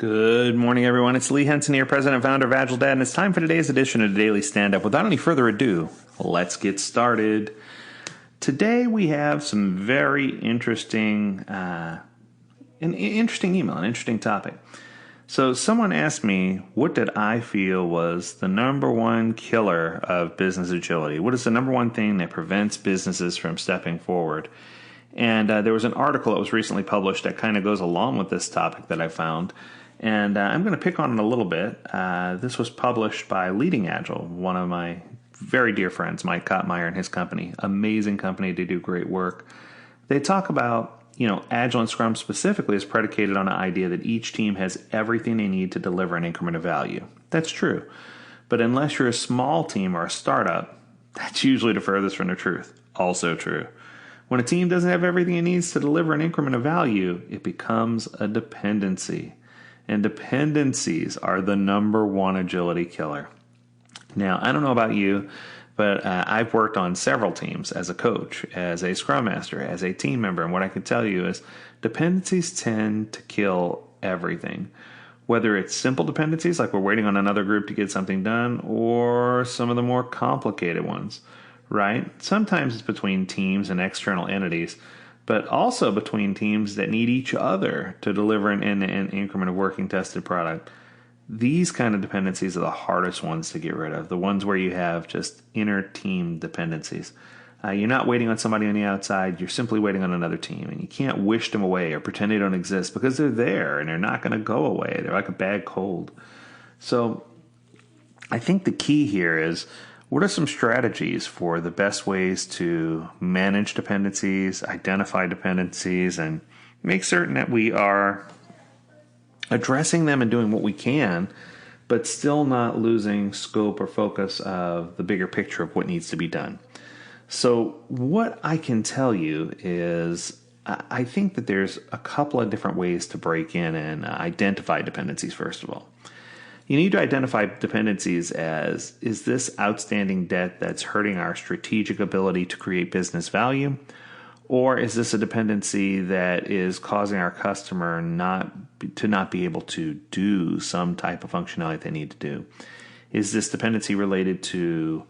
Good morning, everyone. It's Lee Henson here, president and founder of AgileDad, and it's time for today's edition of the Daily Stand-Up. Without any further ado, let's get started. Today we have some very interesting, an interesting email, an interesting topic. So someone asked me, what did I feel was the number one killer of business agility? What is the number one thing that prevents businesses from stepping forward? And there was an article that was recently published that kind of goes along with this topic that I found. And I'm going to pick on it a little bit. This was published by Leading Agile, one of my very dear friends, Mike Kottmeyer and his company. Amazing company. They do great work. They talk about, Agile and Scrum specifically is predicated on the idea that each team has everything they need to deliver an increment of value. That's true. But unless you're a small team or a startup, that's usually the furthest from the truth. Also true. When a team doesn't have everything it needs to deliver an increment of value, it becomes a dependency. And dependencies are the number one agility killer. Now, I don't know about you, but I've worked on several teams as a coach, as a scrum master, as a team member. And what I can tell you is dependencies tend to kill everything. Whether it's simple dependencies, like we're waiting on another group to get something done, or some of the more complicated ones, right? Sometimes it's between teams and external entities, but also between teams that need each other to deliver an end-to-end increment of working tested product. These kind of dependencies are the hardest ones to get rid of, the ones where you have just inter-team dependencies. You're not waiting on somebody on the outside, you're simply waiting on another team, and you can't wish them away or pretend they don't exist because they're there and they're not going to go away. They're like a bad cold. So I think the key here is, what are some strategies for the best ways to manage dependencies, identify dependencies, and make certain that we are addressing them and doing what we can, but still not losing scope or focus of the bigger picture of what needs to be done? So what I can tell you is I think that there's a couple of different ways to break in and identify dependencies, first of all. You need to identify dependencies as, is this outstanding debt that's hurting our strategic ability to create business value? Or is this a dependency that is causing our customer not be able to do some type of functionality they need to do? Is this dependency related to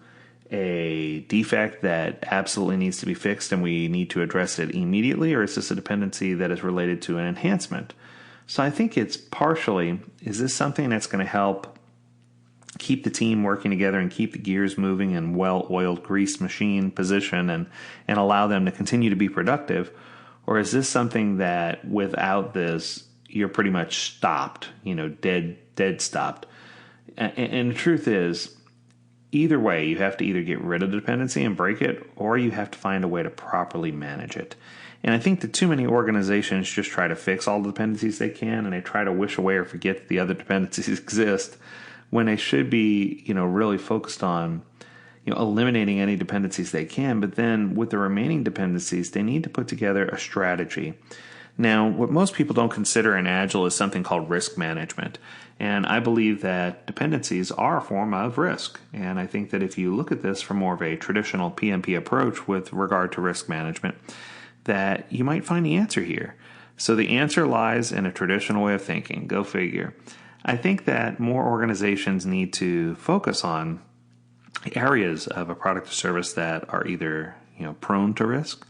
a defect that absolutely needs to be fixed and we need to address it immediately? Or is this a dependency that is related to an enhancement? So I think it's partially, is this something that's going to help keep the team working together and keep the gears moving in well-oiled greased machine position and allow them to continue to be productive? Or is this something that without this, you're pretty much stopped, dead stopped? And the truth is, either way, you have to either get rid of the dependency and break it, or you have to find a way to properly manage it. And I think that too many organizations just try to fix all the dependencies they can, and they try to wish away or forget that the other dependencies exist, when they should be, really focused on, eliminating any dependencies they can. But then with the remaining dependencies, they need to put together a strategy. Now, what most people don't consider in Agile is something called risk management. And I believe that dependencies are a form of risk. And I think that if you look at this from more of a traditional PMP approach with regard to risk management, that you might find the answer here. So the answer lies in a traditional way of thinking. Go figure. I think that more organizations need to focus on areas of a product or service that are either, prone to risk,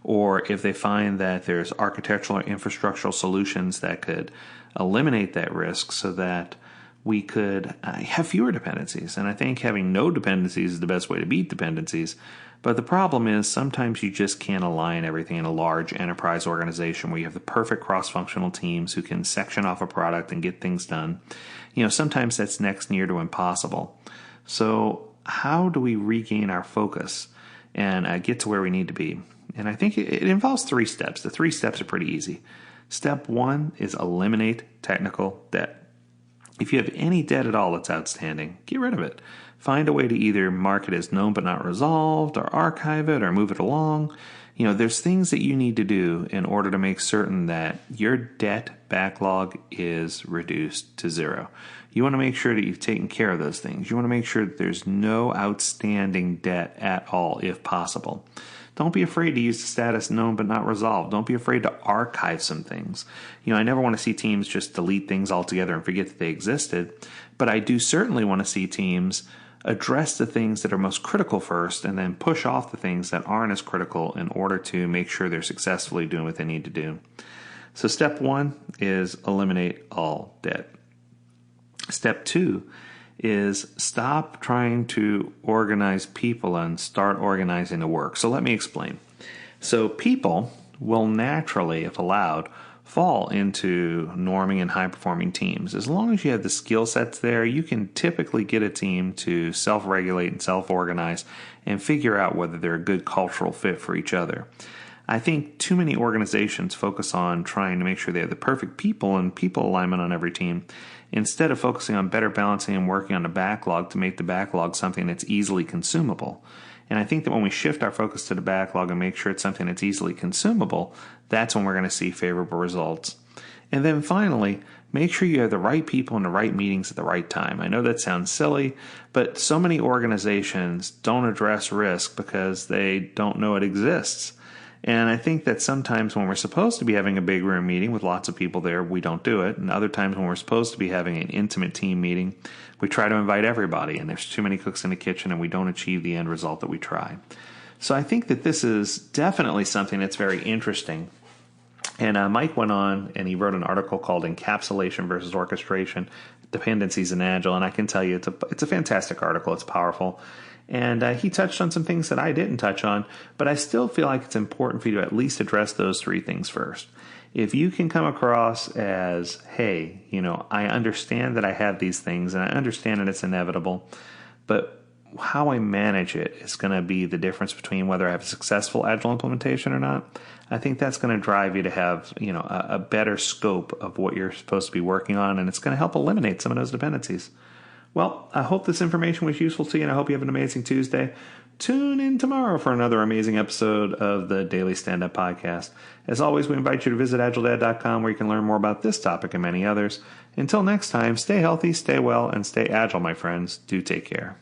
or if they find that there's architectural or infrastructural solutions that could eliminate that risk so that we could have fewer dependencies. And I think having no dependencies is the best way to beat dependencies. But the problem is sometimes you just can't align everything in a large enterprise organization where you have the perfect cross-functional teams who can section off a product and get things done. Sometimes that's next near to impossible. So how do we regain our focus and get to where we need to be? And I think it involves 3 steps. The 3 steps are pretty easy. Step 1 is eliminate technical debt. If you have any debt at all that's outstanding, get rid of it. Find a way to either mark it as known but not resolved, or archive it, or move it along. There's things that you need to do in order to make certain that your debt backlog is reduced to 0. You want to make sure that you've taken care of those things. You want to make sure that there's no outstanding debt at all, if possible. Don't be afraid to use the status known but not resolved. Don't be afraid to archive some things. I never want to see teams just delete things altogether and forget that they existed, but I do certainly want to see teams address the things that are most critical first and then push off the things that aren't as critical in order to make sure they're successfully doing what they need to do. So step 1 is eliminate all debt. Step 2 is stop trying to organize people and start organizing the work. So let me explain. So people will naturally, if allowed, fall into norming and high-performing teams. As long as you have the skill sets there, you can typically get a team to self-regulate and self-organize and figure out whether they're a good cultural fit for each other. I think too many organizations focus on trying to make sure they have the perfect people and people alignment on every team, instead of focusing on better balancing and working on the backlog to make the backlog something that's easily consumable. And I think that when we shift our focus to the backlog and make sure it's something that's easily consumable, that's when we're going to see favorable results. And then finally, make sure you have the right people in the right meetings at the right time. I know that sounds silly, but so many organizations don't address risk because they don't know it exists. And I think that sometimes when we're supposed to be having a big room meeting with lots of people there, we don't do it. And other times when we're supposed to be having an intimate team meeting, we try to invite everybody, and there's too many cooks in the kitchen, and we don't achieve the end result that we try. So I think that this is definitely something that's very interesting. And Mike went on, and he wrote an article called Encapsulation versus Orchestration, Dependencies in Agile. And I can tell you it's a fantastic article. It's powerful. And he touched on some things that I didn't touch on, but I still feel like it's important for you to at least address those 3 things first. If you can come across as, hey, I understand that I have these things and I understand that it's inevitable, but how I manage it is going to be the difference between whether I have a successful Agile implementation or not. I think that's going to drive you to have, a better scope of what you're supposed to be working on, and it's going to help eliminate some of those dependencies. Well, I hope this information was useful to you, and I hope you have an amazing Tuesday. Tune in tomorrow for another amazing episode of the Daily Stand-Up Podcast. As always, we invite you to visit AgileDad.com, where you can learn more about this topic and many others. Until next time, stay healthy, stay well, and stay agile, my friends. Do take care.